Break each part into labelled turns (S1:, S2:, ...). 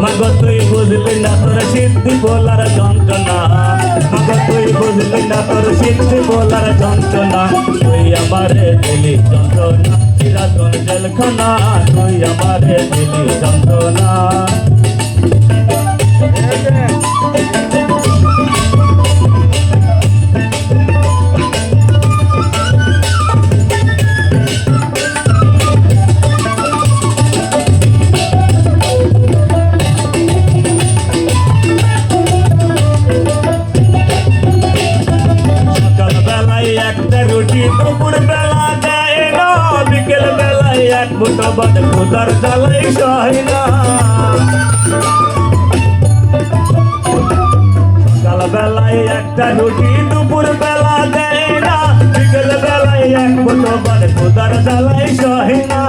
S1: মাগো তুই বুঝলি না তোর সিদ্ধি বলার যন্ত্রণা মাগো তুই বুঝলি না তোর সিদ্ধি বলার যন্ত্রণা তুই আমারে দিলি যন্ত্রণা চিরাচন জেলখানা তুই আমারে দিলি যন্ত্রণা একটা রুটি দুপুর বেলা দেয় না বিকেল বেলায় এক মুঠো ভাত খোদার জ্বালাই সয় না সকাল বেলায় একটা রুটি দুপুর বেলা দেয় না বিকেল বেলায় এক মুঠো ভাত খোদার জ্বালাই সয় না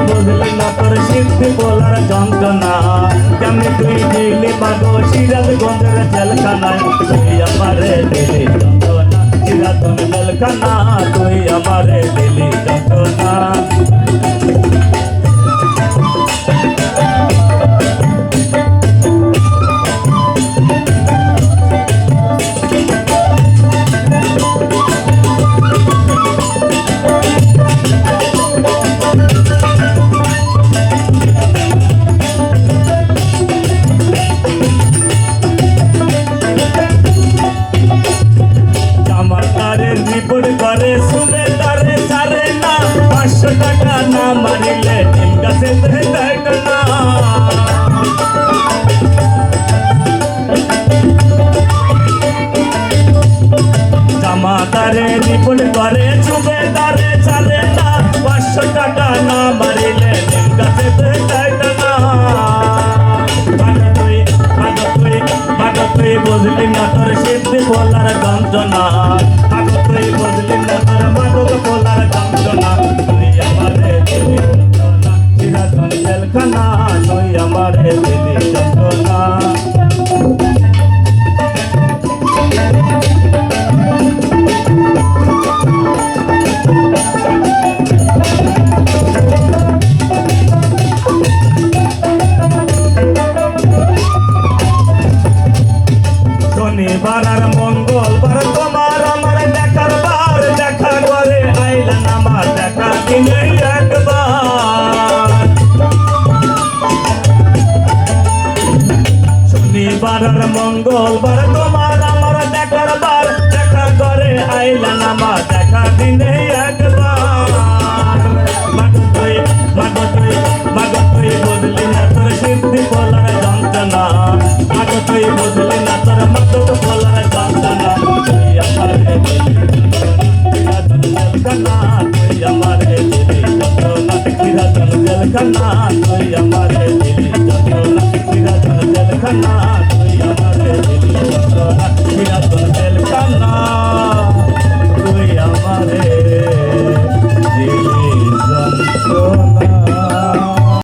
S1: বুঝলি না তোর সিদ্ধি বলার যন্ত্রণা কেমনি তুই দিলি পাগো সিরাজগঞ্জের জেলখানায় তুই আমারে দিলি যন্ত্রণা সিরাজগঞ্জ জেলখানা তুই আমারে দিলি যন্ত্রণা করে শুনে তারে সারে না 500 টাকা না মারিলে নিম গাছে দেয় না জামাতারে রিপোর্ট করে চুবে তারে সারে না 500 টাকা না মারিলে নিম গাছে দেয় না তুই বুঝলি না তোর সিদ্ধি বলার যন্ত্রণা তুই বুঝলি না তোর মাদক বলার যন্ত্রণা তুই আমারে দিলি যন্ত্রণা চিরাচন জেলখানা তুই আমারে দিলি যন্ত্রণা শনিবার আর মঙ্গলবার তোমার আমার দেখার বার দেখা করে আইলেন আমার দেখা দিনে একবার শনিবার আর মঙ্গলবার তোমার আমার দেখার বার দেখা করে আইলেন আমার দেখা দিনে একবার মাগো তুই বুঝলি না তোর সিদ্ধি বলার যন্ত্রণা মাগো তুই বুঝলি না তোর মাদক বলার যন্ত্রণা তুই আমারে দিলি যন্ত্রণা তুই আমারে দিলি যন্ত্রণা চিরাচন জেলখানা তুই আমারে দিলি যন্ত্রণা চিরাচন জেলখানা